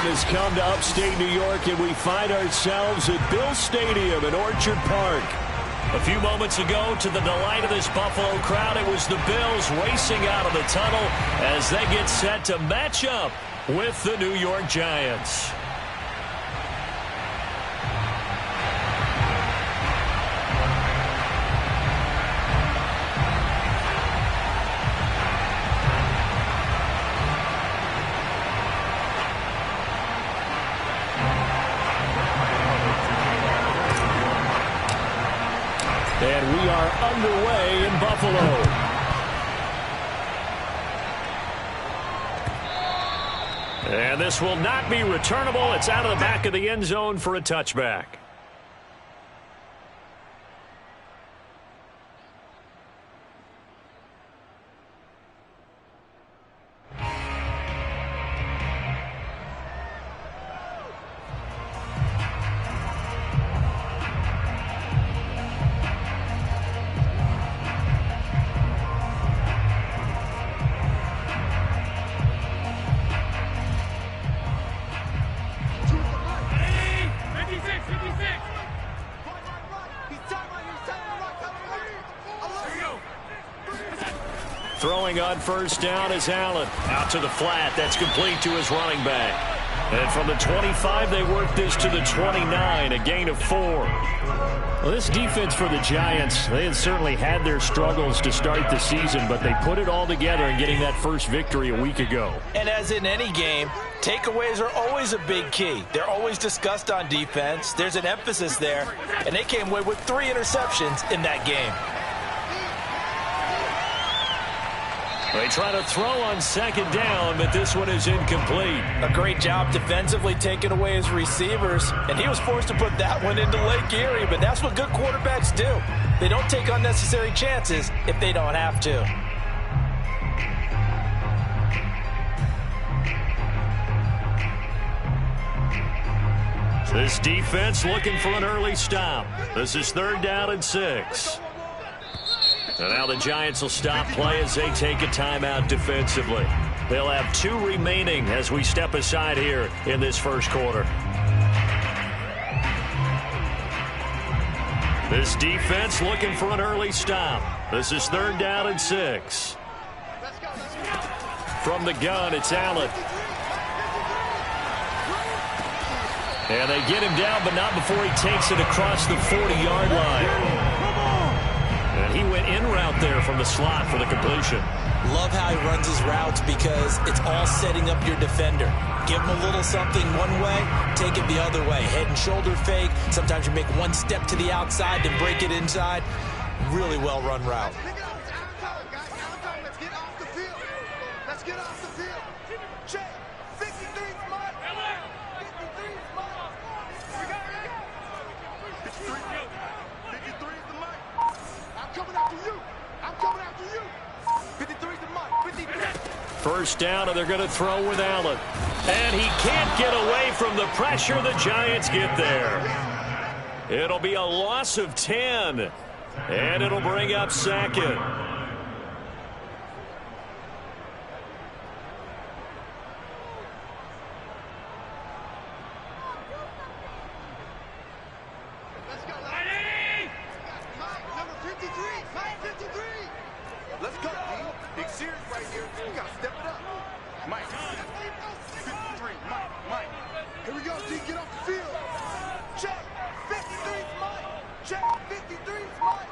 has come to upstate New York, and we find ourselves at Bill Stadium in Orchard Park. A few moments ago, to the delight of this Buffalo crowd, it was the Bills racing out of the tunnel as they get set to match up with the New York Giants. And we are underway in Buffalo. And this will not be returnable. It's out of the back of the end zone for a touchback. Throwing on first down is Allen. Out to the flat. That's complete to his running back. And from the 25, they work this to the 29, a gain of 4. Well, this defense for the Giants, they had certainly had their struggles to start the season, but they put it all together in getting that first victory a week ago. And as in any game, takeaways are always a big key. They're always discussed on defense. There's an emphasis there, and they came away with 3 interceptions in that game. They try to throw on second down, but this one is incomplete. A great job defensively taking away his receivers, and he was forced to put that one into Lake Erie, but that's what good quarterbacks do. They don't take unnecessary chances if they don't have to. This defense looking for an early stop. This is 3rd down and 6. And now the Giants will stop play as they take a timeout defensively. They'll have 2 remaining as we step aside here in this first quarter. This defense looking for an early stop. This is 3rd down and 6. From the gun, it's Allen. And they get him down, but not before he takes it across the 40-yard line. And he went in route there from the slot for the completion. Love how he runs his routes because it's all setting up your defender. Give him a little something one way, take it the other way. Head and shoulder fake. Sometimes you make one step to the outside, then break it inside. Really well-run route. Let's get off the field. Let's get off the field. Check. 53 is mine. 53 is mine. We got it. 53 is the mic. I'm coming after you. I'm coming after you. 53 is the mic. 53. First down, and they're going to throw with Allen. And he can't get away from the pressure. The Giants get there. It'll be a loss of 10. And it'll bring up 2nd. Let's go, D. Big series right here. We got to step it up. Mike. 53. Mike. Here we go, D. Get off the field. Check. 53 is Mike. Check. 53 is Mike.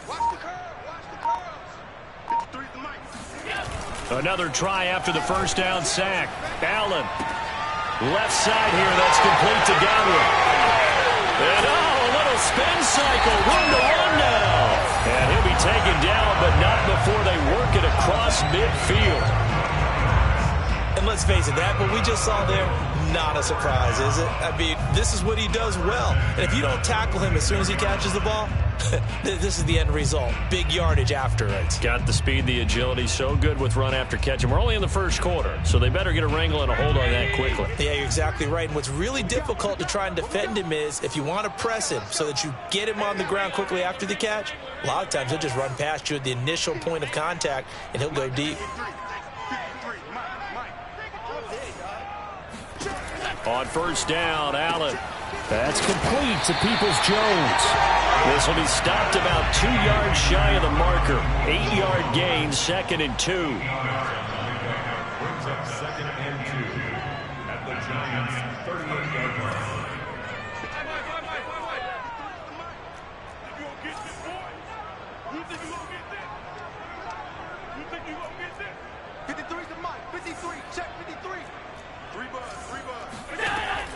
Watch the curve. Watch the curves. 53 is the Mike. Another try after the first down sack. Allen. Left side here. That's complete to Godwin. And a little spin cycle. Room to run now. And he'll be taken down, but not before they work it across midfield. And let's face it, that what we just saw there, not a surprise, is it? I mean, this is what he does well. And if you don't tackle him as soon as he catches the ball, this is the end result. Big yardage after it. Got the speed, the agility, so good with run after catch. And we're only in the first quarter, so they better get a wrangle and a hold on that quickly. Yeah, you're exactly right. And what's really difficult to try and defend him is if you want to press him so that you get him on the ground quickly after the catch, a lot of times he'll just run past you at the initial point of contact, and he'll go deep. On first down, Allen. That's complete to Peoples-Jones. This will be stopped about 2 yards shy of the marker. 8-yard gain, 2nd and 2. Brings up 2nd and 2 at the Giants' 38-yard line.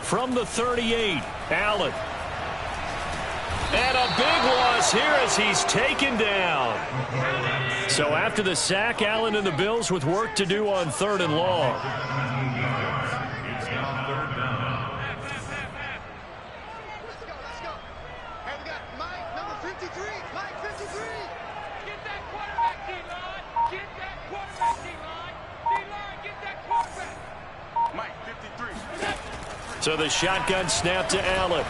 From the 38, Allen. And a big loss here as he's taken down. So after the sack, Allen and the Bills with work to do on 3rd and long. It's now 3rd down. Let's go. Hey, we got Mike, number 53. Mike, 53. Get that quarterback, D-line. Get that quarterback, D-line. D-line, get that quarterback. Mike, 53. So the shotgun snap to Allen.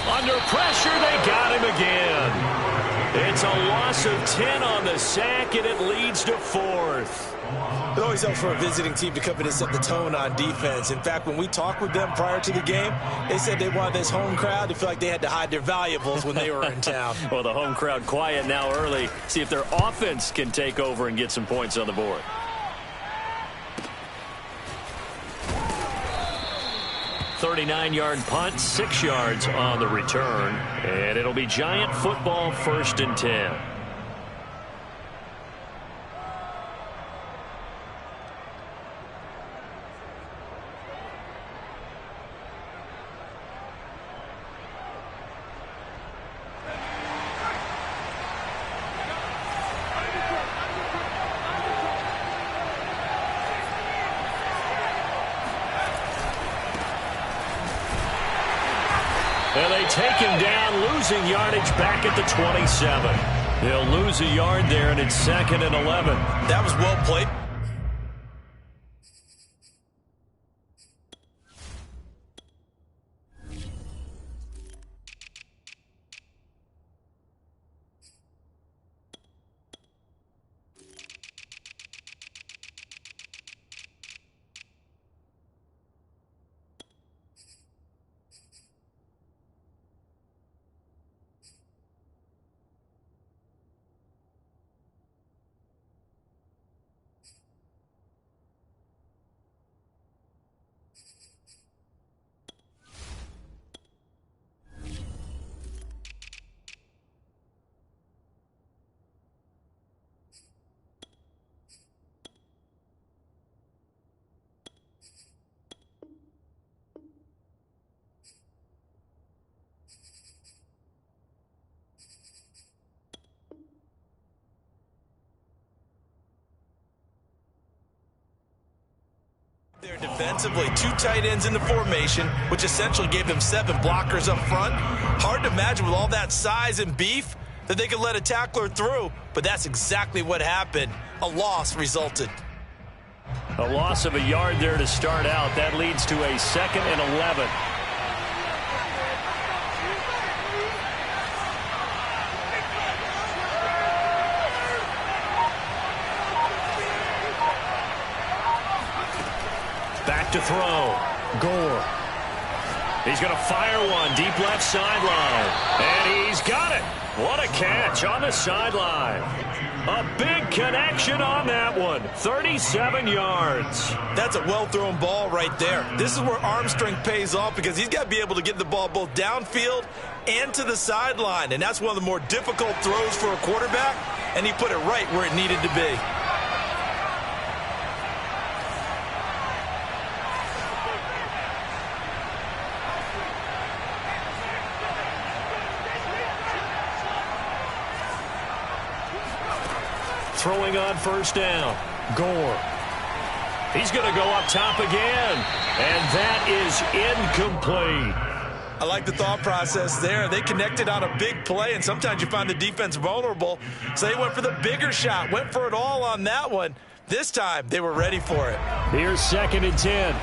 Under pressure, they got him again. It's a loss of 10 on the sack, and it leads to 4th. It always helps for a visiting team to come in and set the tone on defense. In fact, when we talked with them prior to the game, they said they wanted this home crowd to feel like they had to hide their valuables when they were in town. Well, the home crowd quiet now early. See if their offense can take over and get some points on the board. .39-yard punt, 6 yards on the return. And it'll be Giant football, 1st and 10. And they take him down, losing yardage back at the 27. They'll lose a yard there, and it's 2nd and 11. That was well played. There defensively, 2 tight ends in the formation, which essentially gave them 7 blockers up front. Hard to imagine with all that size and beef that they could let a tackler through, but that's exactly what happened. A loss resulted. A loss of a yard there to start out. That leads to a 2nd and 11. Back to throw. Gore. He's going to fire one deep left sideline. And he's got it. What a catch on the sideline. A big connection on that one. 37 yards. That's a well-thrown ball right there. This is where arm strength pays off because he's got to be able to get the ball both downfield and to the sideline. And that's one of the more difficult throws for a quarterback. And he put it right where it needed to be. Throwing on first down. Gore. He's going to go up top again. And that is incomplete. I like the thought process there. They connected on a big play, and sometimes you find the defense vulnerable. So they went for the bigger shot, went for it all on that one. This time, they were ready for it. Here's 2nd and 10.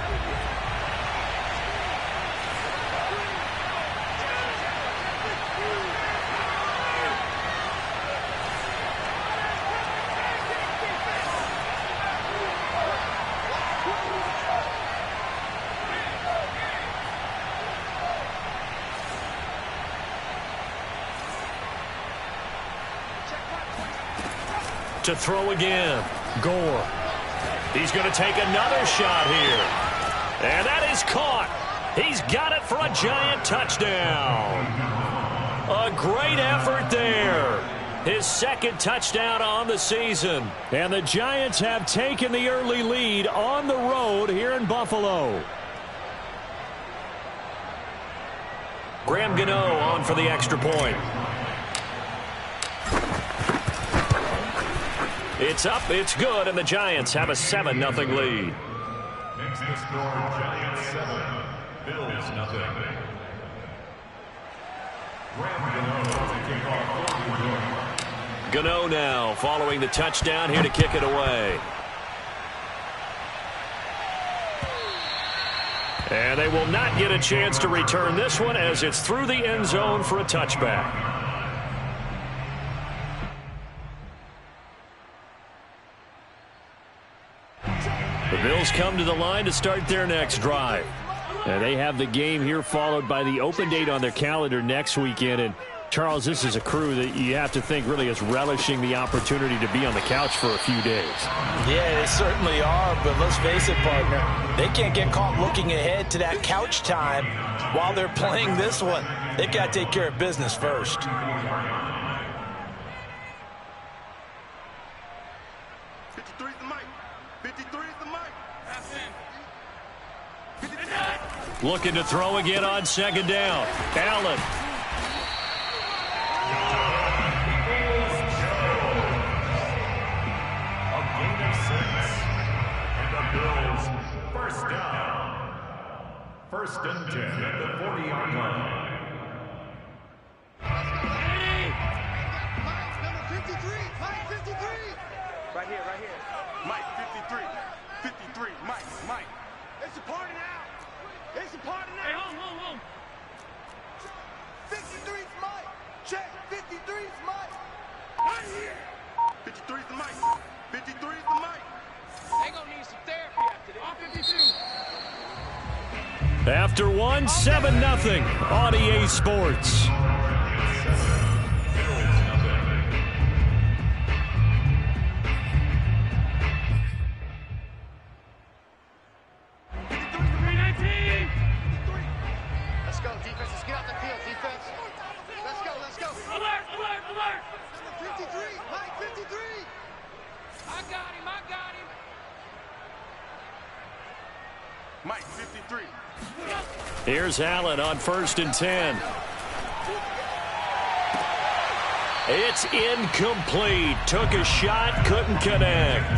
To throw again. Gore. He's going to take another shot here. And that is caught. He's got it for a giant touchdown. A great effort there. His second touchdown on the season. And the Giants have taken the early lead on the road here in Buffalo. Graham Gano on for the extra point. It's up, it's good, and the Giants have a 7-0 lead. Makes the score Giants 7, Bills 0. Gano now following the touchdown here to kick it away. And they will not get a chance to return this one as it's through the end zone for a touchback. The Bills come to the line to start their next drive. And they have the game here followed by the open date on their calendar next weekend. And Charles, this is a crew that you have to think really is relishing the opportunity to be on the couch for a few days. Yeah, they certainly are, but let's face it, partner. They can't get caught looking ahead to that couch time while they're playing this one. They've got to take care of business first. 53 is the mic. 53 is the mic. Pass in. Looking to throw again on second down. Allen. A gain of 6. And the Bills first down. First and 10 at the 40-yard line. Number 53. Mike 53. Right here, right here. Mike 53. 53. Mike. It's a party now. It's a party now. Hey, hold. 53's Mike. Check. 53's Mike. Right here. 53's the Mike. 53's the Mike. They gonna need some therapy after this. All 52. After one, 7-0 on EA Sports. Let's go, defense. Let's get out the field, defense. Let's go. Alert. 53. Mike 53. I got him. Mike 53. Here's Allen on 1st and 10. It's incomplete. Took a shot, couldn't connect.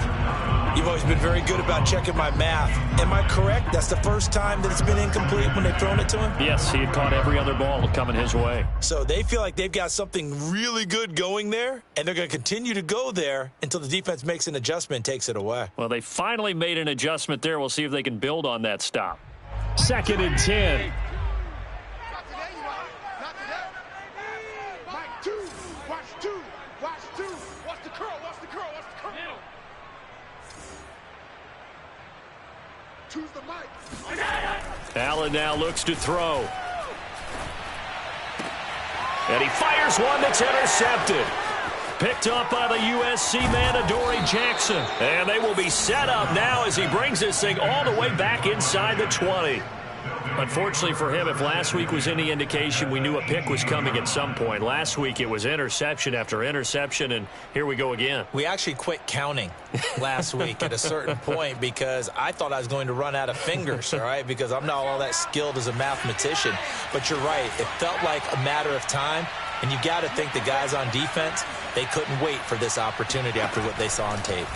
You've always been very good about checking my math. Am I correct? That's the first time that it's been incomplete when they've thrown it to him? Yes, he had caught every other ball coming his way. So they feel like they've got something really good going there, and they're going to continue to go there until the defense makes an adjustment and takes it away. Well, they finally made an adjustment there. We'll see if they can build on that stop. 2nd and 10. Not today, you are. Not today. Mike 2. Watch 2. Watch the curl. Middle. 2's the Mike. Allen now looks to throw. And he fires one that's intercepted. Picked up by the USC man, Adoree Jackson. And they will be set up now as he brings this thing all the way back inside the 20. Unfortunately for him, if last week was any indication, we knew a pick was coming at some point. Last week it was interception after interception, and here we go again. We actually quit counting last week at a certain point because I thought I was going to run out of fingers, all right, because I'm not all that skilled as a mathematician. But you're right. It felt like a matter of time, and you got to think the guys on defense, they couldn't wait for this opportunity after what they saw on tape.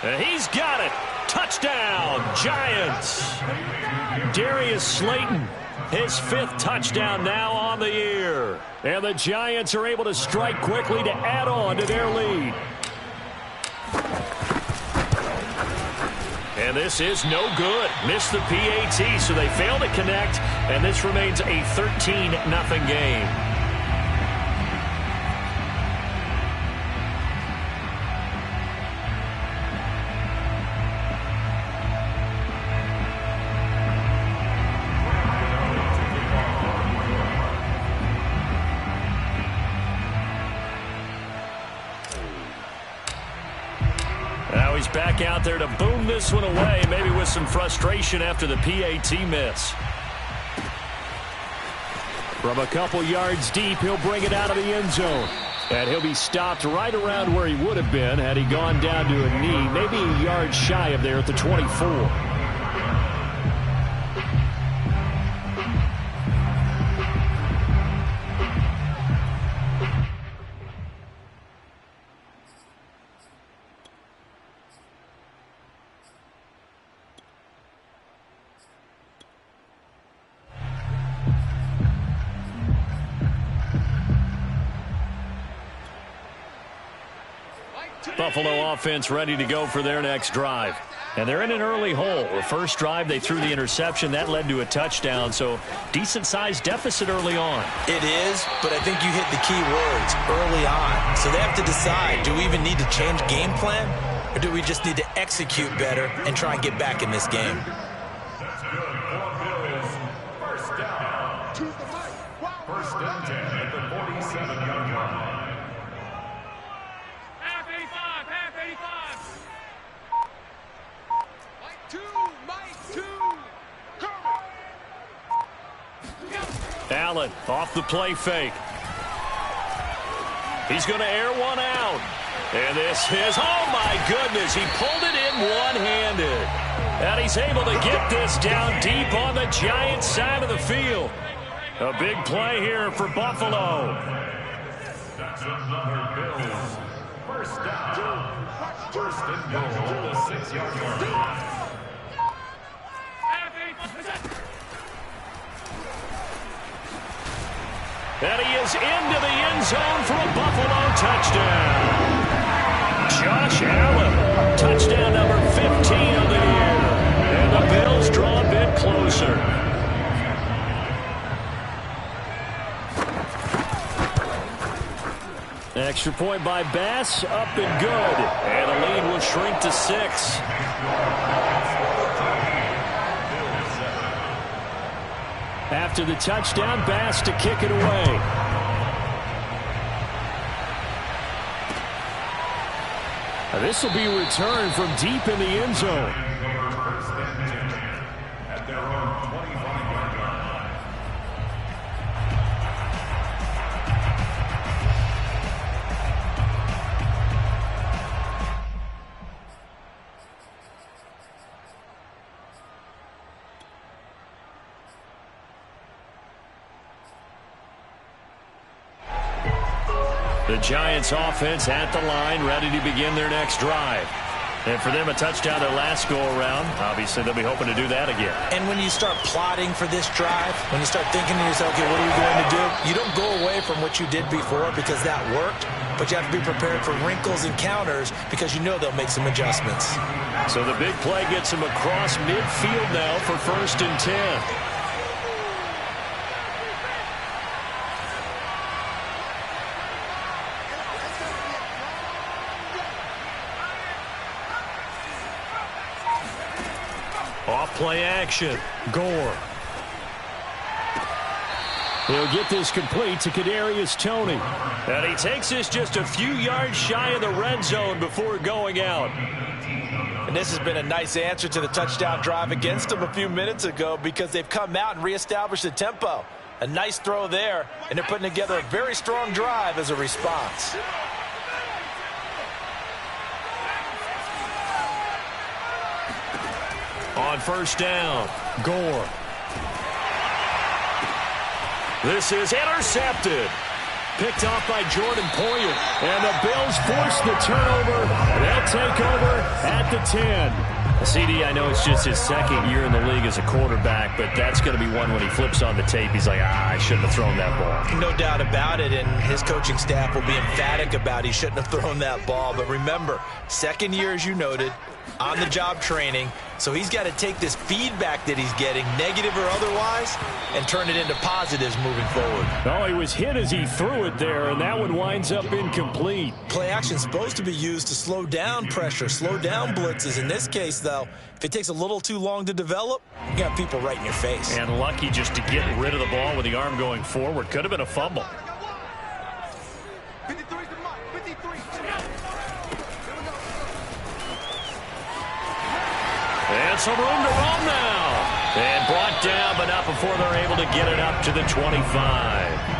And he's got it. Touchdown, Giants. Darius Slayton, his 5th touchdown now on the year. And the Giants are able to strike quickly to add on to their lead. And this is no good. Missed the PAT, so they fail to connect, and this remains a 13-0 game. he's back out there to boom this one away, maybe with some frustration after the PAT miss. From a couple yards deep, he'll bring it out of the end zone. And he'll be stopped right around where he would have been had he gone down to a knee, maybe a yard shy of there at the 24. Buffalo offense ready to go for their next drive. And they're in an early hole. The first drive, they threw the interception. That led to a touchdown, so decent-sized deficit early on. It is, but I think you hit the key words, early on. So they have to decide, do we even need to change game plan, or do we just need to execute better and try and get back in this game? That's good for Bills. First down. First and 10 at the 47-yard line. Half 85, half 85. Mike 2. Allen off the play fake. He's going to air one out. And this is, oh my goodness, he pulled it in one-handed. And he's able to get this down deep on the Giants side of the field. A big play here for Buffalo. That's another Bills. First down. First and goal at the 6-yard line. And he is into the end zone for a Buffalo touchdown. Josh Allen, touchdown number 15 on the year. And the Bills draw a bit closer. Extra point by Bass, up and good. And the lead will shrink to 6. After the touchdown, Bass to kick it away. Now this will be returned from deep in the end zone. First and 10 at their own 25-yard line. The Giants offense at the line, ready to begin their next drive. And for them, a touchdown their last go-around. Obviously, they'll be hoping to do that again. And when you start plotting for this drive, when you start thinking to yourself, okay, what are we going to do? You don't go away from what you did before because that worked, but you have to be prepared for wrinkles and counters because you know they'll make some adjustments. So the big play gets him across midfield now for first and 10. Off-play action. Gore. He'll get this complete to Kadarius Toney. And he takes this just a few yards shy of the red zone before going out. And this has been a nice answer to the touchdown drive against them a few minutes ago because they've come out and reestablished the tempo. A nice throw there, and they're putting together a very strong drive as a response. On first down, Gore. This is intercepted. Picked off by Jordan Poyer. And the Bills force the turnover. They'll take over at the 10. CD, I know it's just his second year in the league as a quarterback, but that's going to be one when he flips on the tape. He's like, I shouldn't have thrown that ball. No doubt about it, and his coaching staff will be emphatic about he shouldn't have thrown that ball. But remember, second year, as you noted, on-the-job training, so he's got to take this feedback that he's getting, negative or otherwise, and turn it into positives moving forward. Oh, he was hit as he threw it there, and that one winds up incomplete. Play action is supposed to be used to slow down pressure, slow down blitzes. In this case, though, if it takes a little too long to develop, you got people right in your face. And lucky just to get rid of the ball with the arm going forward. Could have been a fumble. 53 to Mike. 53. And some room to roam now. And brought down, but not before they're able to get it up to the 25.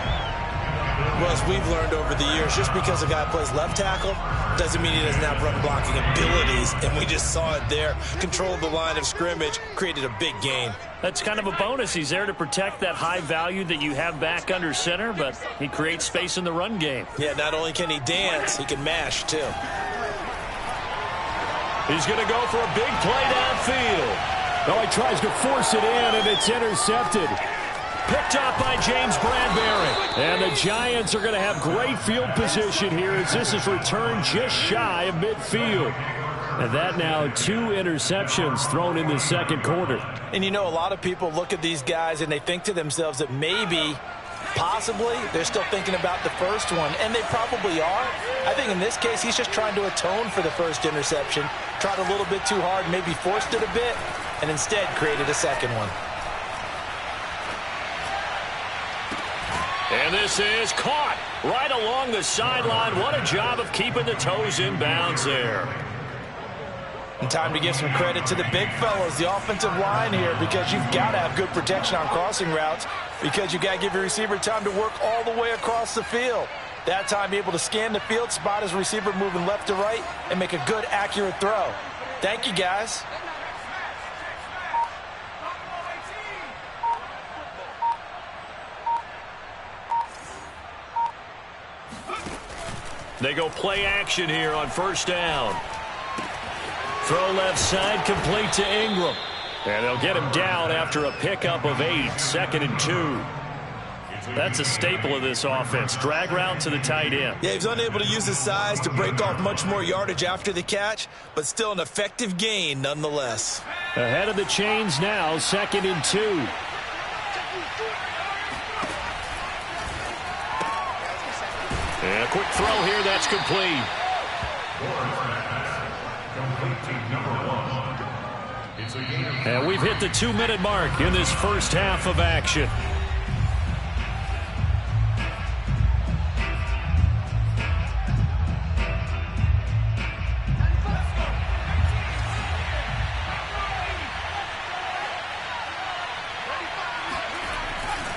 Well, as we've learned over the years, just because a guy plays left tackle doesn't mean he doesn't have run blocking abilities, and we just saw it there. Controlled the line of scrimmage, created a big gain. That's kind of a bonus. He's there to protect that high value that you have back under center, but he creates space in the run game. Yeah, not only can he dance, he can mash, too. He's going to go for a big play downfield. Oh, he tries to force it in, and it's intercepted. Picked up by James Bradbury. And the Giants are going to have great field position here as this is returned just shy of midfield. And that now 2 interceptions thrown in the second quarter. And you know, a lot of people look at these guys and they think to themselves that maybe, possibly, they're still thinking about the first one, and they probably are. I think in this case, he's just trying to atone for the first interception, tried a little bit too hard, maybe forced it a bit, and instead created a second one. And this is caught right along the sideline. What a job of keeping the toes in bounds there. And time to give some credit to the big fellas, the offensive line here, because you've got to have good protection on crossing routes, because you've got to give your receiver time to work all the way across the field. That time, be able to scan the field, spot his receiver moving left to right, and make a good, accurate throw. Thank you, guys. They go play action here on first down. Throw left side, complete to Ingram. And they'll get him down after a pickup of 8, 2nd and 2. That's a staple of this offense. Drag route to the tight end. Yeah, he's unable to use his size to break off much more yardage after the catch, but still an effective gain nonetheless. Ahead of the chains now, 2nd and 2. And a quick throw here, that's complete. And we've hit the 2-minute mark in this first half of action.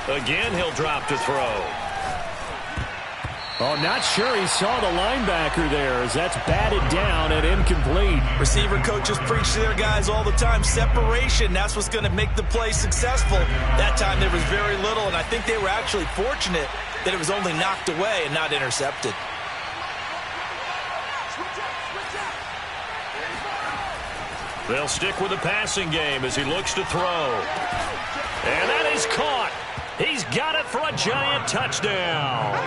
Again, he'll drop to throw. Oh, not sure he saw the linebacker there as that's batted down and incomplete. Receiver coaches preach to their guys all the time. Separation, that's what's going to make the play successful. That time there was very little, and I think they were actually fortunate that it was only knocked away and not intercepted. They'll stick with the passing game as he looks to throw. And that is caught. He's got it for a Giant touchdown.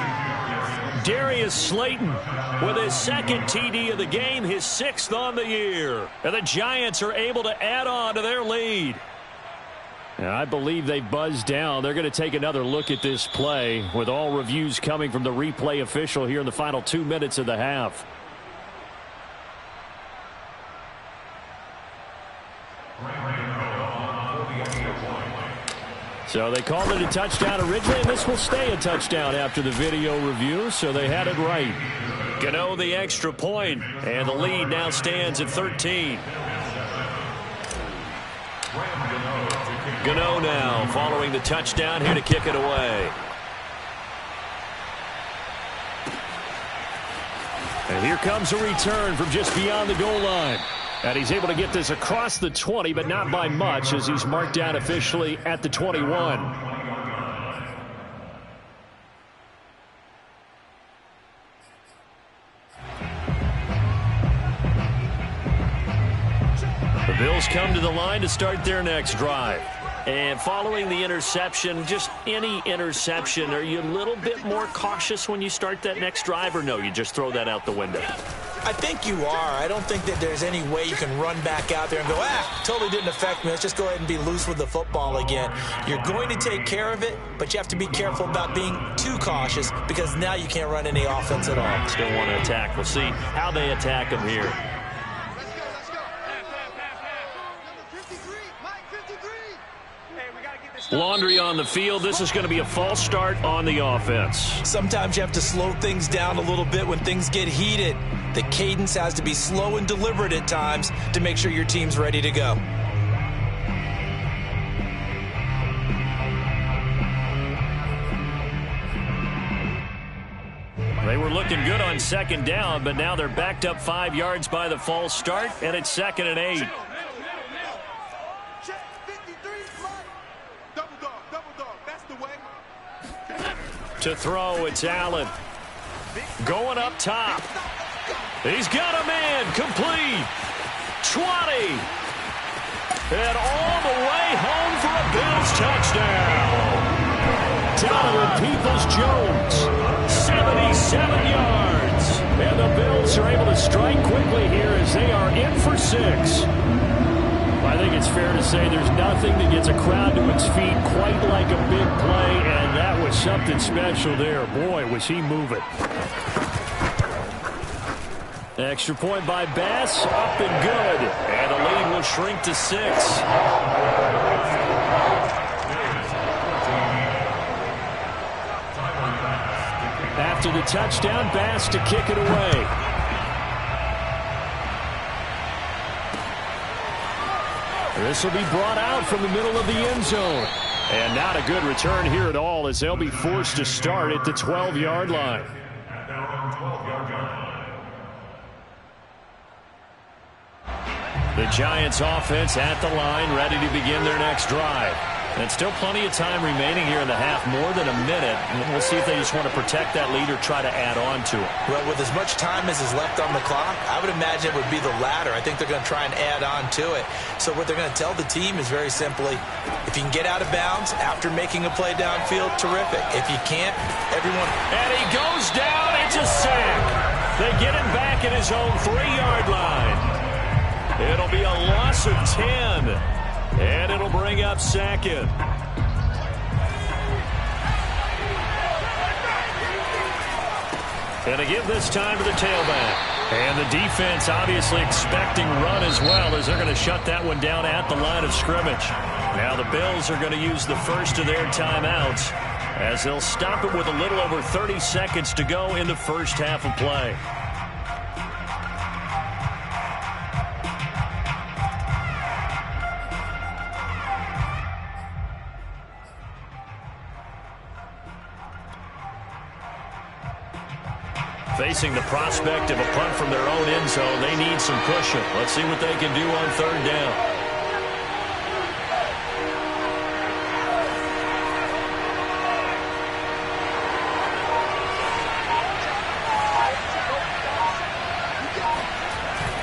Darius Slayton with his 2nd TD of the game, his 6th on the year. And the Giants are able to add on to their lead. And I believe they buzzed down. They're going to take another look at this play with all reviews coming from the replay official here in the final 2 minutes of the half. So they called it a touchdown originally, and this will stay a touchdown after the video review, so they had it right. Gano the extra point, and the lead now stands at 13. Gano now following the touchdown here to kick it away. And here comes a return from just beyond the goal line. And he's able to get this across the 20, but not by much as he's marked down officially at the 21. The Bills come to the line to start their next drive. And following the interception, just any interception, are you a little bit more cautious when you start that next drive, or no, you just throw that out the window? I think you are. I don't think that there's any way you can run back out there and go, totally didn't affect me. Let's just go ahead and be loose with the football again. You're going to take care of it, but you have to be careful about being too cautious because now you can't run any offense at all. Still want to attack. We'll see how they attack them here. Laundry on the field. This is going to be a false start on the offense. Sometimes you have to slow things down a little bit when things get heated. The cadence has to be slow and deliberate at times to make sure your team's ready to go. They were looking good on second down, but now they're backed up 5 yards by the false start, and it's 2nd and 8. Check 53, double dog, that's the way. To throw, it's Allen. Going up top. He's got a man, complete. 20. And all the way home for a Bills touchdown. Donovan Peoples-Jones, 77 yards. And the Bills are able to strike quickly here as they are in for 6. I think it's fair to say there's nothing that gets a crowd to its feet quite like a big play, and that was something special there. Boy, was he moving. Extra point by Bass, up and good. And the lead will shrink to 6. After the touchdown, Bass to kick it away. This will be brought out from the middle of the end zone. And not a good return here at all as they'll be forced to start at the 12-yard line. At their own 12-yard line. The Giants offense at the line, ready to begin their next drive. And still plenty of time remaining here in the half, more than a minute. And we'll see if they just want to protect that lead or try to add on to it. Well, with as much time as is left on the clock, I would imagine it would be the latter. I think they're going to try and add on to it. So what they're going to tell the team is very simply, if you can get out of bounds after making a play downfield, terrific. If you can't, everyone... And he goes down. It's a sack. They get him back at his own 3-yard line. It'll be a loss of 10. And it'll bring up 2nd. And to give this time to the tailback. And the defense obviously expecting run as well as they're going to shut that one down at the line of scrimmage. Now the Bills are going to use the first of their timeouts as they'll stop it with a little over 30 seconds to go in the first half of play. Facing the prospect of a punt from their own end zone, they need some cushion. Let's see what they can do on 3rd down.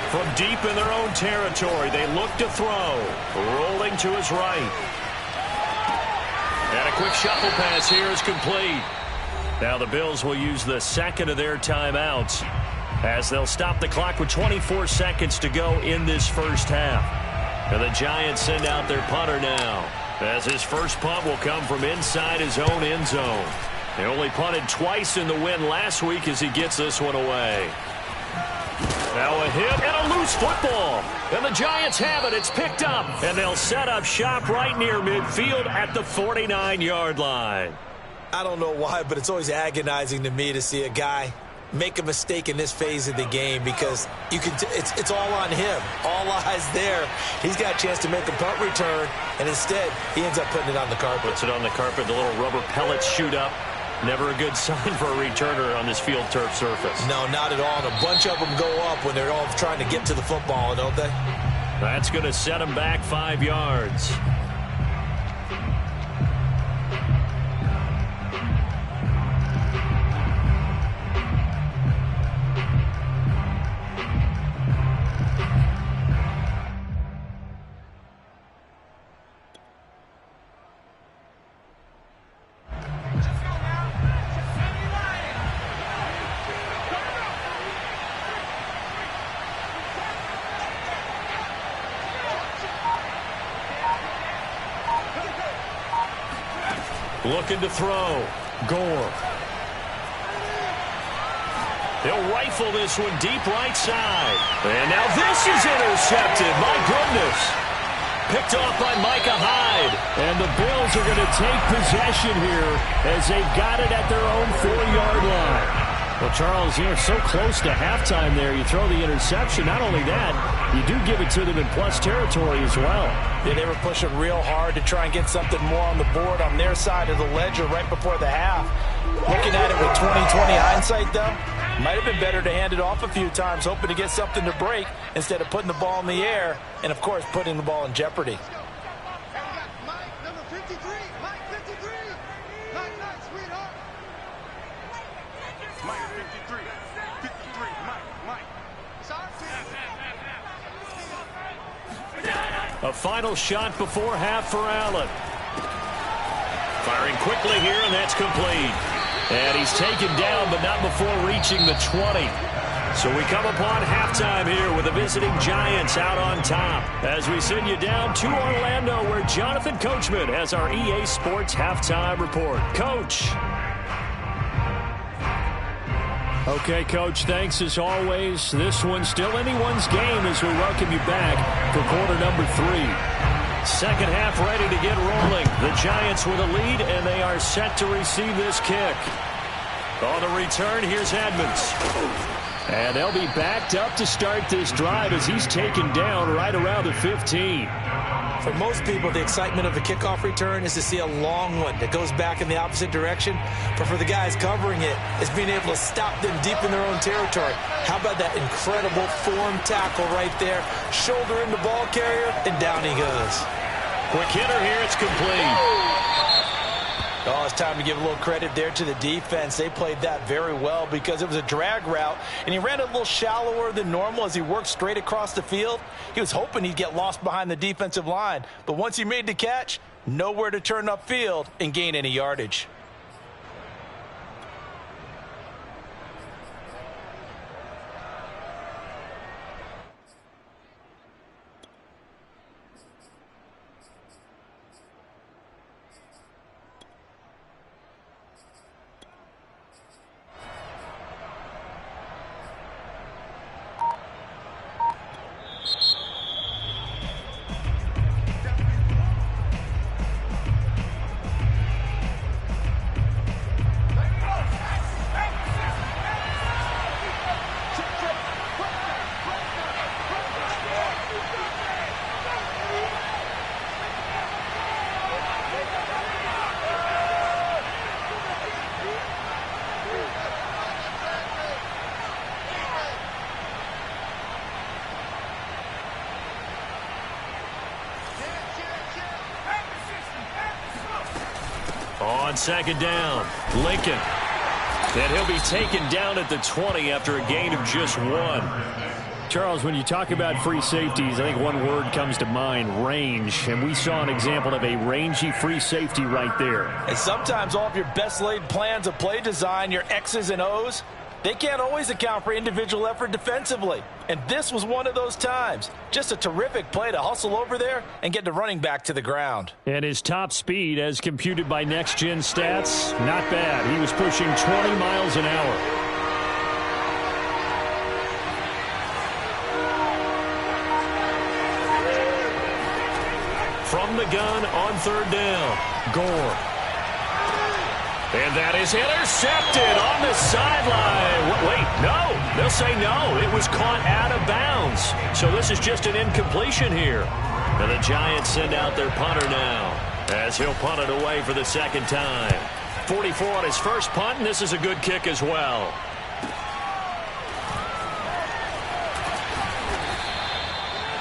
From deep in their own territory, they look to throw. Rolling to his right. And a quick shuffle pass here is complete. Now the Bills will use the 2nd of their timeouts as they'll stop the clock with 24 seconds to go in this first half. And the Giants send out their punter now as his first punt will come from inside his own end zone. He only punted twice in the win last week as he gets this one away. Now a hit and a loose football. And the Giants have it. It's picked up. And they'll set up shop right near midfield at the 49-yard line. I don't know why, but it's always agonizing to me to see a guy make a mistake in this phase of the game because you can. It's all on him. All eyes there. He's got a chance to make a punt return, and instead he ends up putting it on the carpet. Puts it on the carpet. The little rubber pellets shoot up. Never a good sign for a returner on this field turf surface. No, not at all. And a bunch of them go up when they're all trying to get to the football, don't they? That's going to set them back 5 yards. Looking to throw. Gore. They'll rifle this one deep right side. And now this is intercepted. My goodness. picked off by Micah Hyde. And the Bills are going to take possession here as they've got it at their own 4-yard line. Well, Charles, you're so close to halftime there. You throw the interception. Not only that, you do give it to them in plus territory as well. Yeah, they were pushing real hard to try and get something more on the board on their side of the ledger right before the half. Looking at it with 20/20 hindsight, though, might have been better to hand it off a few times, hoping to get something to break instead of putting the ball in the air and, of course, putting the ball in jeopardy. A final shot before half for Allen. Firing quickly here, and that's complete. And he's taken down, but not before reaching the 20. So we come upon halftime here with the visiting Giants out on top as we send you down to Orlando, where Jonathan Coachman has our EA Sports Halftime Report. Coach. Okay, Coach, thanks as always. This one's still anyone's game as we welcome you back for quarter number 3. Second half ready to get rolling. The Giants with a lead, and they are set to receive this kick. On the return, here's Edmonds. And they'll be backed up to start this drive as he's taken down right around the 15. For most people, the excitement of the kickoff return is to see a long one that goes back in the opposite direction. But for the guys covering it, it's being able to stop them deep in their own territory. How about that incredible form tackle right there? Shoulder in the ball carrier, and down he goes. Quick hitter here, it's complete. Oh, it's time to give a little credit there to the defense. They played that very well because it was a drag route, and he ran a little shallower than normal as he worked straight across the field. He was hoping he'd get lost behind the defensive line, but once he made the catch, nowhere to turn upfield and gain any yardage. On second down, Lincoln. And he'll be taken down at the 20 after a gain of just 1. Charles, when you talk about free safeties, I think one word comes to mind, range. And we saw an example of a rangy free safety right there. And sometimes all of your best laid plans of play design, your X's and O's, they can't always account for individual effort defensively. And this was one of those times. Just a terrific play to hustle over there and get the running back to the ground. And his top speed, as computed by Next Gen Stats, not bad. He was pushing 20 miles an hour. From the gun on third down, Gore. And that is intercepted on the sideline. Wait, no. They'll say no. It was caught out of bounds. So this is just an incompletion here. And the Giants send out their punter now as he'll punt it away for the second time. 44 on his first punt, and this is a good kick as well.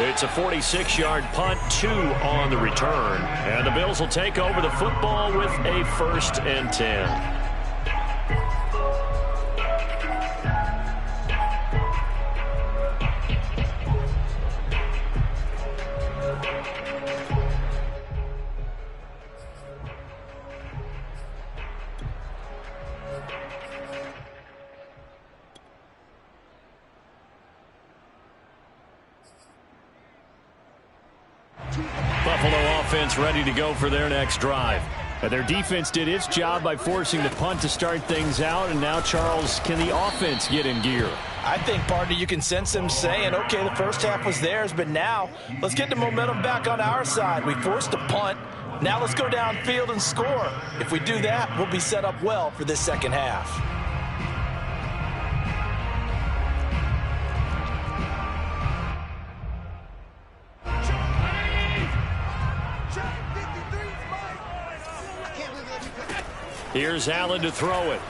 It's a 46-yard punt, 2 on the return. And the Bills will take over the football with a 1st and 10. Buffalo offense ready to go for their next drive. And their defense did its job by forcing the punt to start things out, and now, Charles, can the offense get in gear? I think, partner, you can sense them saying, okay, the first half was theirs, but now let's get the momentum back on our side. We forced a punt. Now let's go downfield and score. If we do that, we'll be set up well for this second half. Here's Allen to throw it.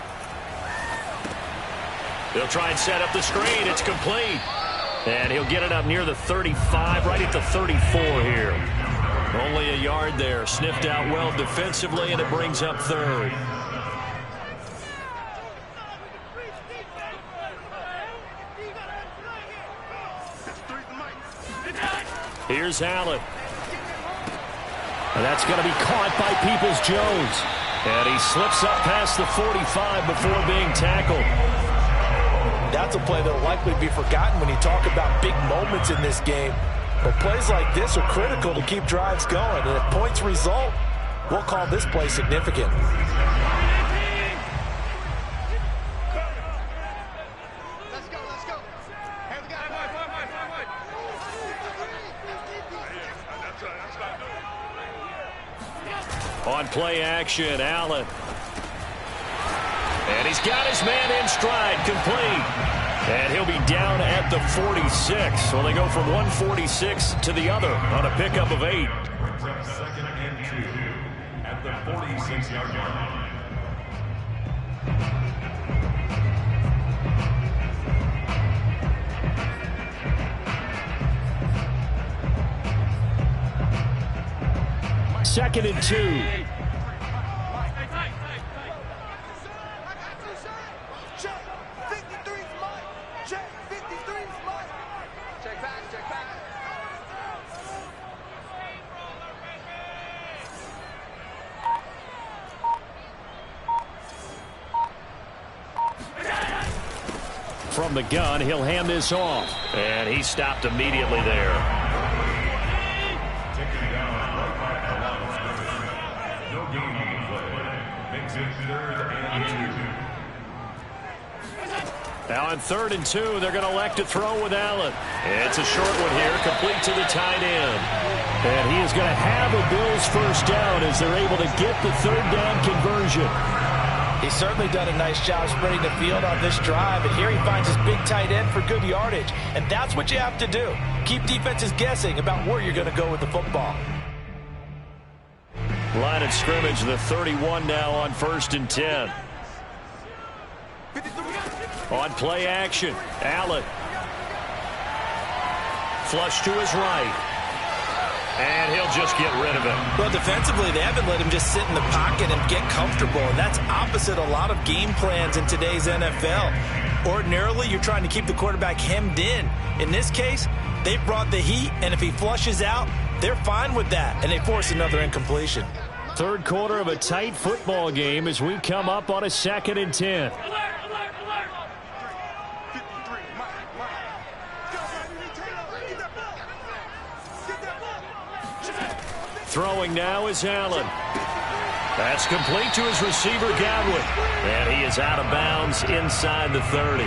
He'll try and set up the screen. It's complete. And he'll get it up near the 35, right at the 34 here. Only a yard there. Sniffed out well defensively, and it brings up third. Here's Allen. And that's going to be caught by Peoples-Jones. And he slips up past the 45 before being tackled. That's a play that will likely be forgotten when you talk about big moments in this game. But plays like this are critical to keep drives going. And if points result, we'll call this play significant. Let's go, let's go. Hey, we got On play action, Allen. And he's got his man in stride, complete. And he'll be down at the 46. Well, they go from 146 to the other on a pickup of 8. Second and 2 at the 46-yard line. Second and 2. From the gun, he'll hand this off. And he stopped immediately there. Taken down right by the line of scrimmage. No gain on the play. Makes it 3rd and 2. Now on 3rd and 2, they're going to elect to throw with Allen. It's a short one here, complete to the tight end. And he is going to have a Bills first down as they're able to get the 3rd down conversion. He's certainly done a nice job spreading the field on this drive, and here he finds his big tight end for good yardage. And that's what you have to do. Keep defenses guessing about where you're going to go with the football. Line of scrimmage, the 31 now on 1st and 10. On play action, Allen. Flush to his right. And he'll just get rid of it. Well, defensively, they haven't let him just sit in the pocket and get comfortable. And that's opposite a lot of game plans in today's NFL. Ordinarily, you're trying to keep the quarterback hemmed in. In this case, they brought the heat, and if he flushes out, they're fine with that. And they force another incompletion. Third quarter of a tight football game as we come up on a 2nd and 10. Throwing now is Allen. That's complete to his receiver, Godwin. And he is out of bounds inside the 30.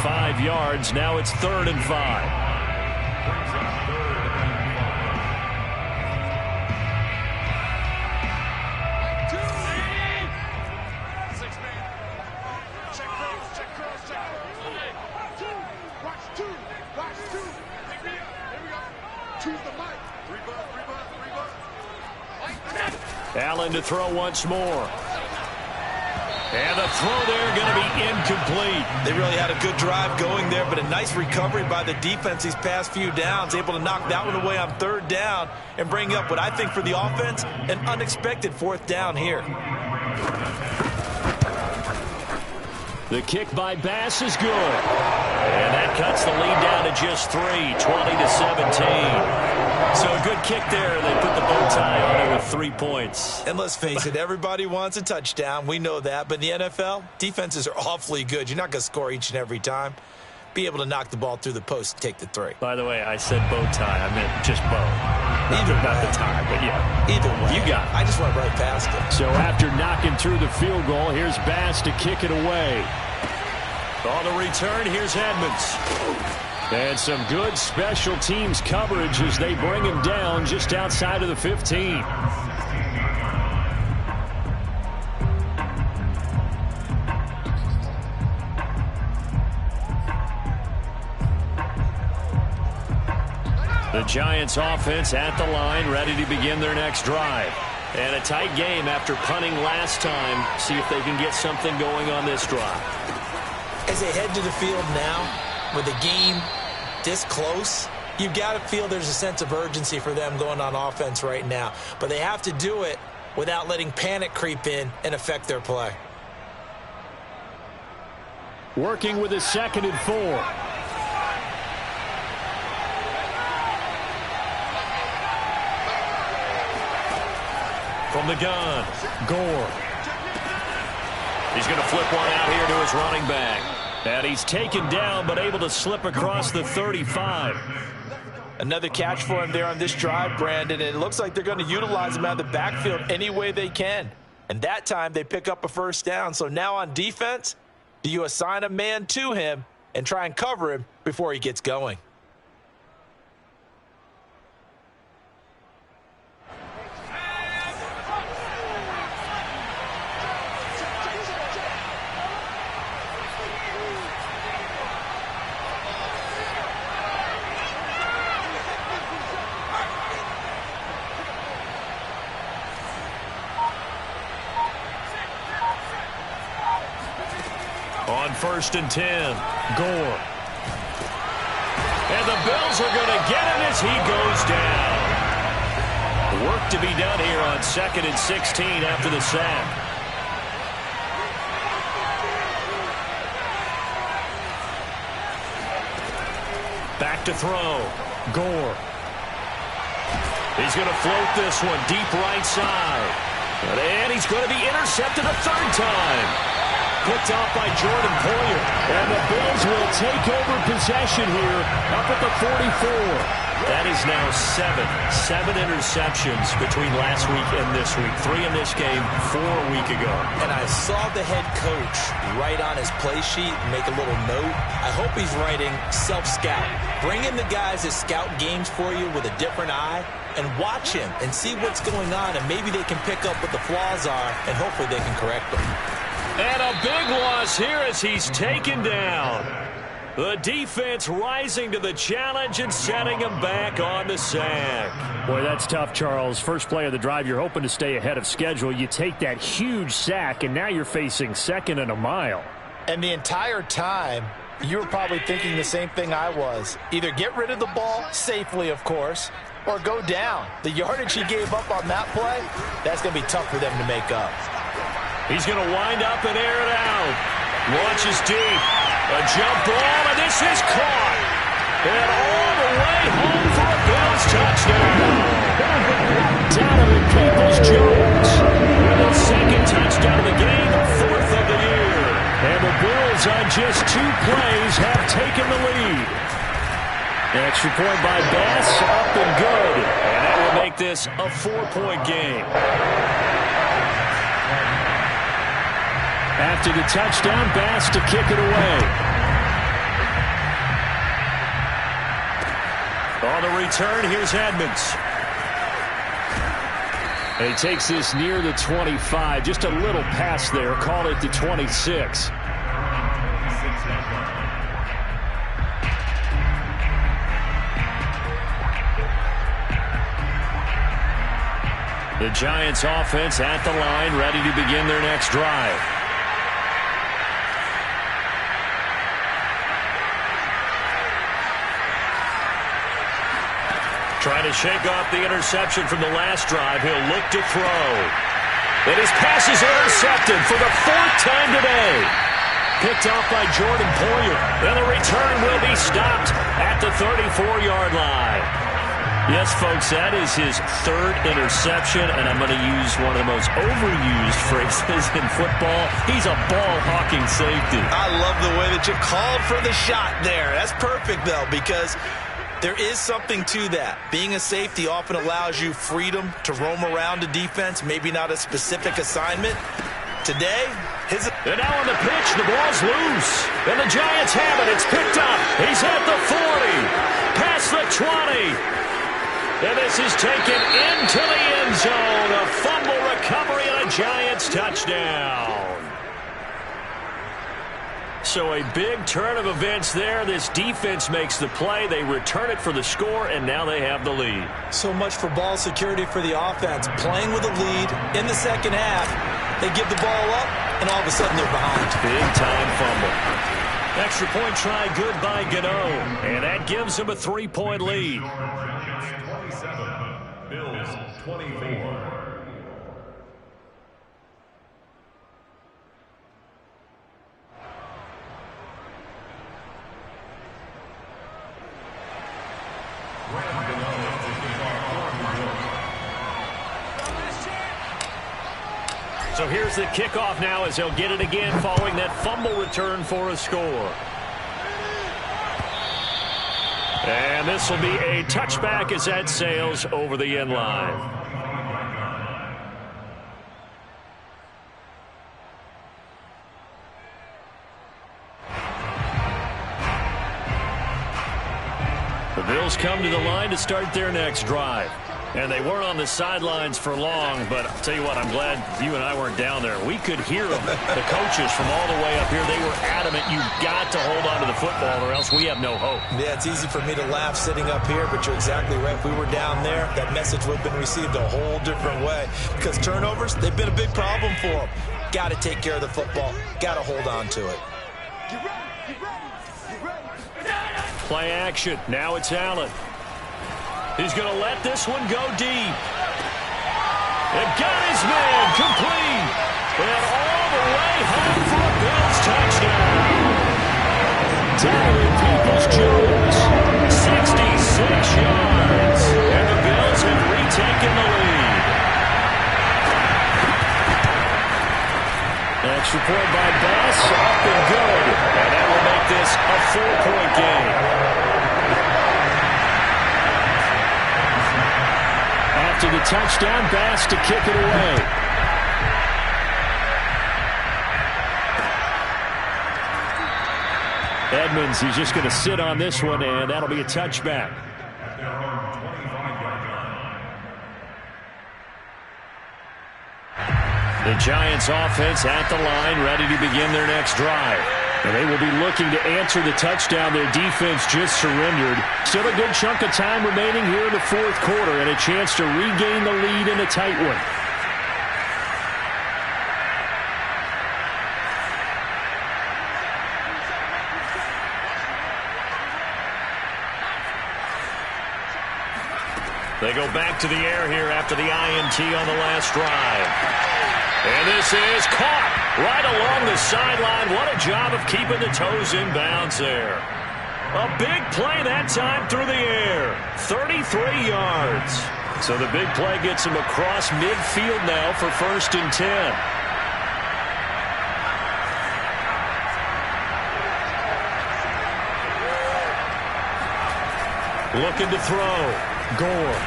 5 yards. Now it's 3rd and 5. Allen to throw once more. And the throw there going to be incomplete. They really had a good drive going there, but a nice recovery by the defense these past few downs, able to knock that one away on 3rd down and bring up what I think for the offense, an unexpected 4th down here. The kick by Bass is good. And that cuts the lead down to just 3, 20-17. So a good kick there. They put the bow tie on it with 3 points. And let's face it, everybody wants a touchdown. We know that. But in the NFL, defenses are awfully good. You're not going to score each and every time. Be able to knock the ball through the post and take the 3. By the way, I said bow tie. I meant just bow. Not the time, but yeah. Either way. You got it. I just went right past it. So after knocking through the field goal, here's Bass to kick it away. On the return, here's Edmonds. And some good special teams coverage as they bring him down just outside of the 15. The Giants offense at the line, ready to begin their next drive. And a tight game after punting last time. See if they can get something going on this drive. As they head to the field now, with the game this close, you've got to feel there's a sense of urgency for them going on offense right now. But they have to do it without letting panic creep in and affect their play. Working with a 2nd and 4. From the gun, Gore. he's going to flip one out here to his running back. And he's taken down but able to slip across the 35. Another catch for him there on this drive, Brandon. And it looks like they're going to utilize him out of the backfield any way they can. And that time they pick up a first down. So now on defense, do you assign a man to him and try and cover him before he gets going? On 1st and 10, Gore. and the Bills are going to get him as he goes down. Work to be done here on 2nd and 16 after the sack. Back to throw. Gore. He's going to float this one deep right side. And he's going to be intercepted a 3rd time. Picked off by Jordan Poyer. And the Bills will take over possession here up at the 44. That is now 7 interceptions between last week and this week. 3 in this game, 4 a week ago. And I saw the head coach write on his play sheet and make a little note. I hope he's writing self-scout. Bring in the guys that scout games for you with a different eye and watch him and see what's going on, and maybe they can pick up what the flaws are, and hopefully they can correct them. And a big loss here as he's taken down. The defense rising to the challenge and setting him back on the sack. Boy, that's tough, Charles. First play of the drive, you're hoping to stay ahead of schedule. You take that huge sack, and now you're facing 2nd and a mile. And the entire time, you were probably thinking the same thing I was. Either get rid of the ball, safely, of course, or go down. The yardage he gave up on that play, that's going to be tough for them to make up. He's going to wind up and air it out. Launches deep. A jump ball, and this is caught. And all the way home for a Bills touchdown. Donovan Peoples-Jones with a 2nd touchdown of the game, 4th of the year. And the Bills on just 2 plays have taken the lead. Extra point by Bass, up and good. And that will make this a 4-point game. After the touchdown, Bass to kick it away. On the return, here's Edmonds. And he takes this near the 25. Just a little pass there. Call it the 26. The Giants offense at the line, ready to begin their next drive. Trying to shake off the interception from the last drive. He'll look to throw. And his pass is intercepted for the 4th time today. Picked off by Jordan Poyer. And the return will be stopped at the 34-yard line. Yes, folks, that is his 3rd interception, and I'm going to use one of the most overused phrases in football. He's a ball-hawking safety. I love the way that you called for the shot there. That's perfect, though, because There is something to that. Being a safety often allows you freedom to roam around the defense, maybe not a specific assignment. Today, and now on the pitch, the ball's loose. And the Giants have it. It's picked up. He's at the 40. Past the 20. And this is taken into the end zone. A fumble recovery and a Giants touchdown. So a big turn of events there. This defense makes the play. They return it for the score, and now they have the lead. So much for ball security for the offense. Playing with a lead in the second half. They give the ball up, and all of a sudden they're behind. Big-time fumble. Extra point try good by Gano, and that gives them a 3-point lead. 27, Bills 24. So here's the kickoff now as they'll get it again following that fumble return for a score. And this will be a touchback as that sails over the end line. The Bills come to the line to start their next drive. And they weren't on the sidelines for long, but I'll tell you what, I'm glad you and I weren't down there. We could hear them, the coaches from all the way up here. They were adamant, you've got to hold on to the football or else we have no hope. Yeah, it's easy for me to laugh sitting up here, but you're exactly right. If we were down there, that message would have been received a whole different way. Because turnovers, they've been a big problem for them. Got to take care of the football. Got to hold on to it. Play action. Now it's Allen. He's going to let this one go deep. And got his man complete. And all the way home for a Bills touchdown. Donovan Peoples-Jones, 66 yards. And the Bills have retaken the lead. Extra point by Bass, up and good. And that will make this a 4-point game. After the touchdown, Bass to kick it away. Edmonds, he's just going to sit on this one, and that'll be a touchback. The Giants offense at the line, ready to begin their next drive. And they will be looking to answer the touchdown their defense just surrendered. Still a good chunk of time remaining here in the fourth quarter and a chance to regain the lead in a tight one. They go back to the air here after the INT on the last drive. And this is caught right along the sideline. What a job of keeping the toes in bounds there. A big play that time through the air. 33 yards. So the big play gets him across midfield now for 1st and 10. Looking to throw. Gore.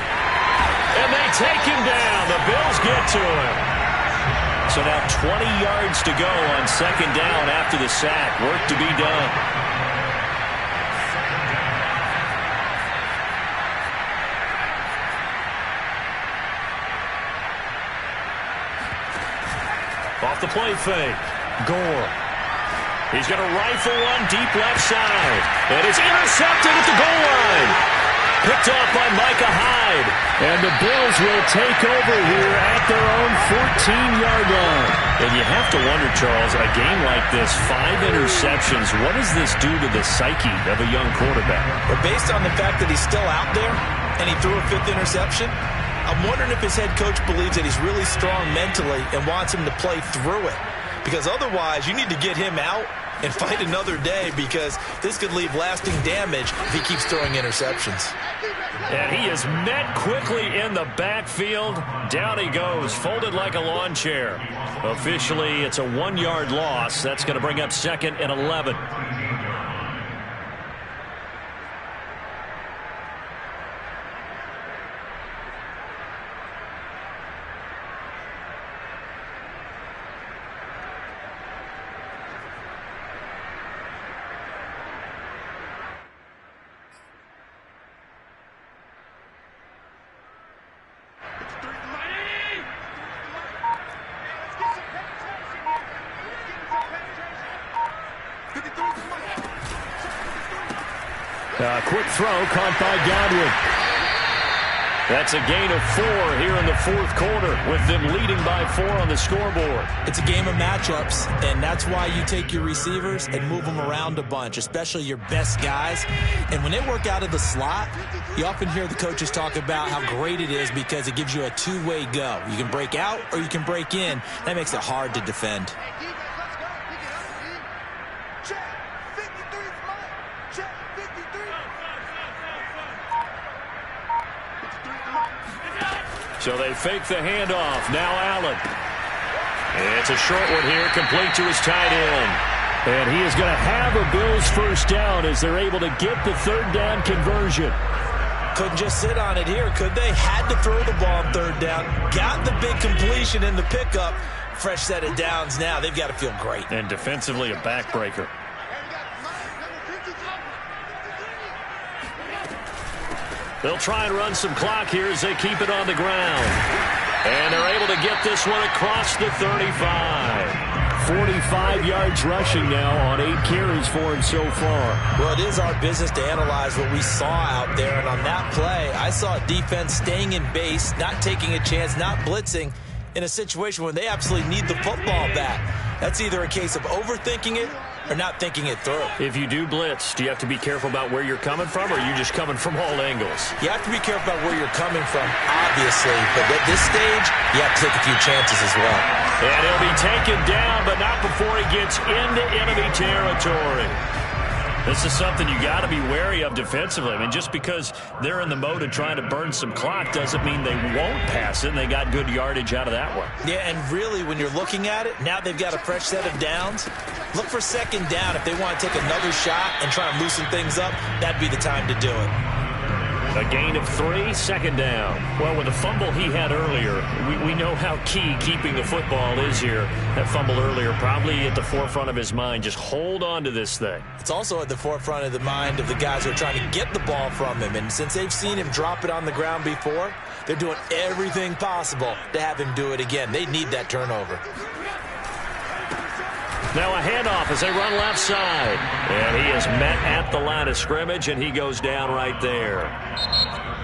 And they take him down. The Bills get to him. So now 20 yards to go on 2nd down after the sack. Work to be done. Off the play fake. Gore. He's going to rifle one deep left side. And it's intercepted at the goal line. Picked off by Micah Hyde. And the Bills will take over here at their own 14-yard line. And you have to wonder, Charles, a game like this, 5 interceptions, what does this do to the psyche of a young quarterback? But based on the fact that he's still out there and he threw a 5th interception, I'm wondering if his head coach believes that he's really strong mentally and wants him to play through it. Because otherwise, you need to get him out and fight another day, because this could leave lasting damage if he keeps throwing interceptions. And he is met quickly in the backfield. Down he goes, folded like a lawn chair. Officially, it's a 1-yard loss. That's going to bring up 2nd and 11. Quick throw caught by Godwin. That's a gain of 4 here in the fourth quarter with them leading by 4 on the scoreboard. It's a game of matchups, and that's why you take your receivers and move them around a bunch, especially your best guys. And when they work out of the slot, you often hear the coaches talk about how great it is because it gives you a two-way go. You can break out or you can break in. That makes it hard to defend. So they fake the handoff. Now Allen. It's a short one here, complete to his tight end. And he is going to have a Bills first down as they're able to get the third down conversion. Couldn't just sit on it here, could they? Had to throw the ball on third down. Got the big completion in the pickup. Fresh set of downs now. They've got to feel great. And defensively, a backbreaker. They'll try and run some clock here as they keep it on the ground. And they're able to get this one across the 35. 45 yards rushing now on 8 carries for him so far. Well, it is our business to analyze what we saw out there. And on that play, I saw a defense staying in base, not taking a chance, not blitzing in a situation where they absolutely need the football back. That's either a case of overthinking it or not thinking it through. If you do blitz, do you have to be careful about where you're coming from, or are you just coming from all angles? You have to be careful about where you're coming from, obviously. But at this stage, you have to take a few chances as well. And he'll be taken down, but not before he gets into enemy territory. This is something you got to be wary of defensively. I mean, just because they're in the mode of trying to burn some clock doesn't mean they won't pass it, and they got good yardage out of that one. Yeah, and really, when you're looking at it, now they've got a fresh set of downs. Look for second down. If they want to take another shot and try and loosen things up, that'd be the time to do it. A gain of 3, second down. Well, with the fumble he had earlier, we know how key keeping the football is here. That fumble earlier probably at the forefront of his mind. Just hold on to this thing. It's also at the forefront of the mind of the guys who are trying to get the ball from him. And since they've seen him drop it on the ground before, they're doing everything possible to have him do it again. They need that turnover. Now a handoff as they run left side. And he is met at the line of scrimmage, and he goes down right there.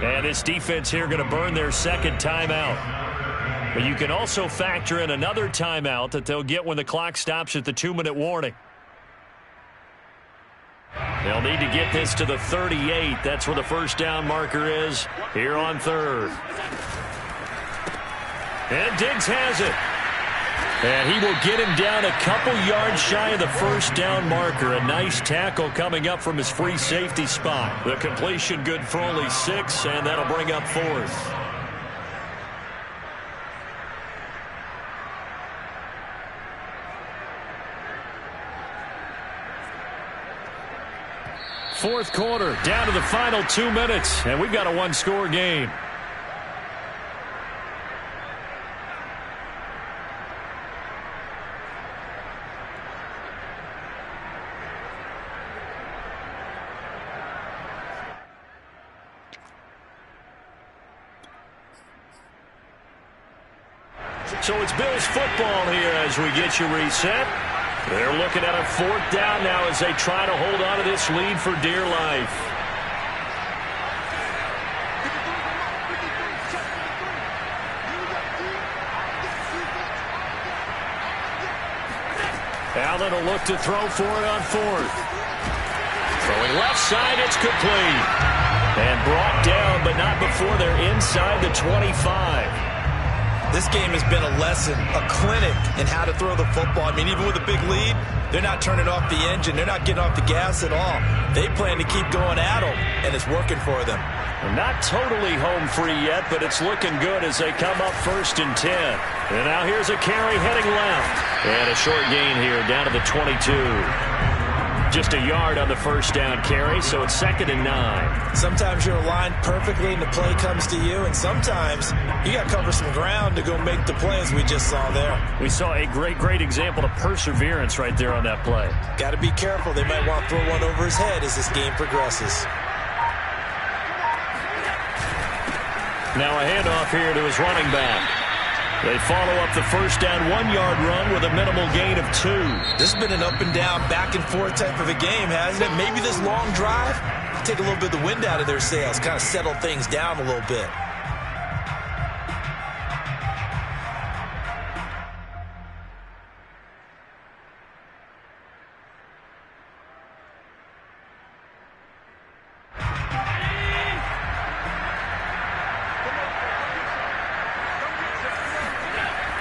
And this defense here going to burn their second timeout. But you can also factor in another timeout that they'll get when the clock stops at the 2-minute warning. They'll need to get this to the 38. That's where the first down marker is here on third. And Diggs has it. And he will get him down a couple yards shy of the first down marker. A nice tackle coming up from his free safety spot. The completion good for only 6, and that'll bring up 4th. Fourth quarter, down to the final 2 minutes, and we've got a one-score game. So it's Bills football here as we get you reset. They're looking at a 4th down now as they try to hold on to this lead for dear life. Allen will look to throw for it on 4th. Throwing left side, it's complete. And brought down, but not before they're inside the 25. This game has been a lesson, a clinic in how to throw the football. I mean, even with a big lead, they're not turning off the engine. They're not getting off the gas at all. They plan to keep going at them, and it's working for them. They're not totally home free yet, but it's looking good as they come up 1st and 10. And now here's a carry heading left. And a short gain here down to the 22. Just a yard on the first down carry, so it's 2nd and 9. Sometimes you're aligned perfectly and the play comes to you, and sometimes you got to cover some ground to go make the play as we just saw there. We saw a great example of perseverance right there on that play. Got to be careful. They might want to throw one over his head as this game progresses. Now a handoff here to his running back. They follow up the first down 1-yard run with a minimal gain of 2. This has been an up and down, back and forth type of a game, hasn't it? Maybe this long drive, take a little bit of the wind out of their sails, kind of settle things down a little bit.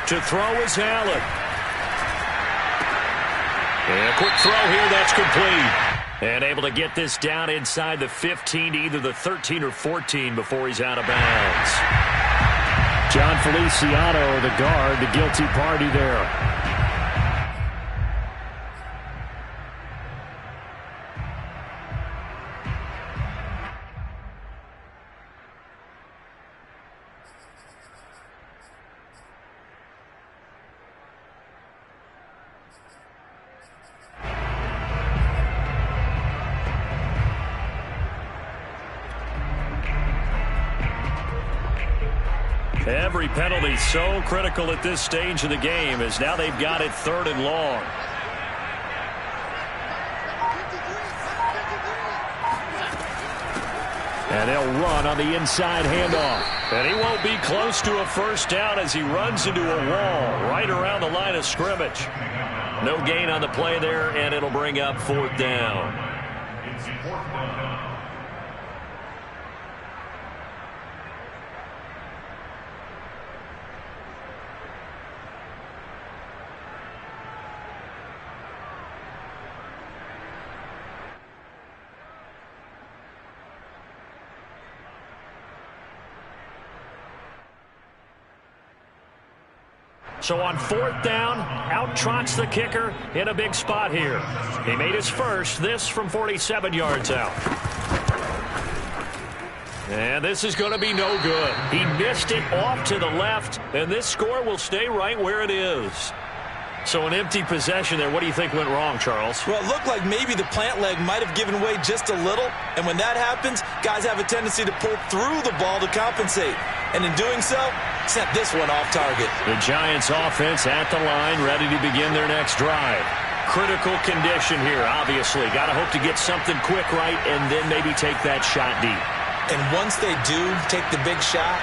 To throw is Allen. And a quick throw here, that's complete. And able to get this down inside the 15 to either the 13 or 14 before he's out of bounds. John Feliciano, the guard, the guilty party there. Every penalty so critical at this stage of the game as now they've got it 3rd and long. And they'll run on the inside handoff. And he won't be close to a first down as he runs into a wall right around the line of scrimmage. No gain on the play there, and it'll bring up 4th down. It's 4th down. So on 4th down, out trots the kicker in a big spot here. He made his first, this from 47 yards out. And this is going to be no good. He missed it off to the left, and this score will stay right where it is. So an empty possession there. What do you think went wrong, Charles? Well, it looked like maybe the plant leg might have given way just a little. And when that happens, guys have a tendency to pull through the ball to compensate. And in doing so, sent this one off target. The Giants offense at the line, ready to begin their next drive. Critical condition here, obviously. Got to hope to get something quick right and then maybe take that shot deep. And once they do take the big shot,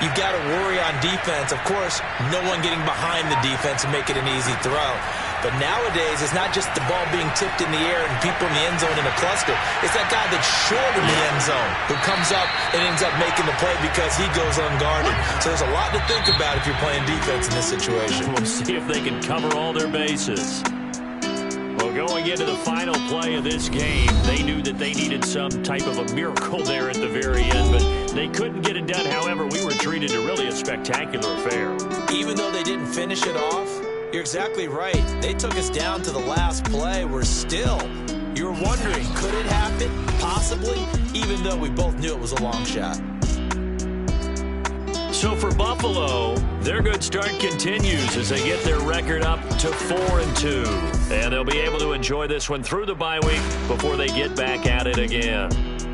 you've got to worry on defense. Of course, no one getting behind the defense and make it an easy throw. But nowadays, it's not just the ball being tipped in the air and people in the end zone in a cluster. It's that guy that's short in the end zone who comes up and ends up making the play because he goes unguarded. So there's a lot to think about if you're playing defense in this situation. We'll see if they can cover all their bases. Well, going into the final play of this game, they knew that they needed some type of a miracle there at the very end, but they couldn't get it done. However, we were treated to really a spectacular affair. Even though they didn't finish it off, you're exactly right. They took us down to the last play. We're still, you're wondering, could it happen? Possibly, even though we both knew it was a long shot. So for Buffalo, their good start continues as they get their record up to 4-2. And they'll be able to enjoy this one through the bye week before they get back at it again.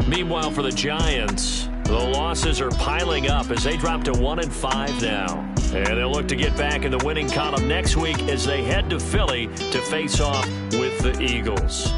Meanwhile, for the Giants, the losses are piling up as they drop to 1-5 now. And they'll look to get back in the winning column next week as they head to Philly to face off with the Eagles.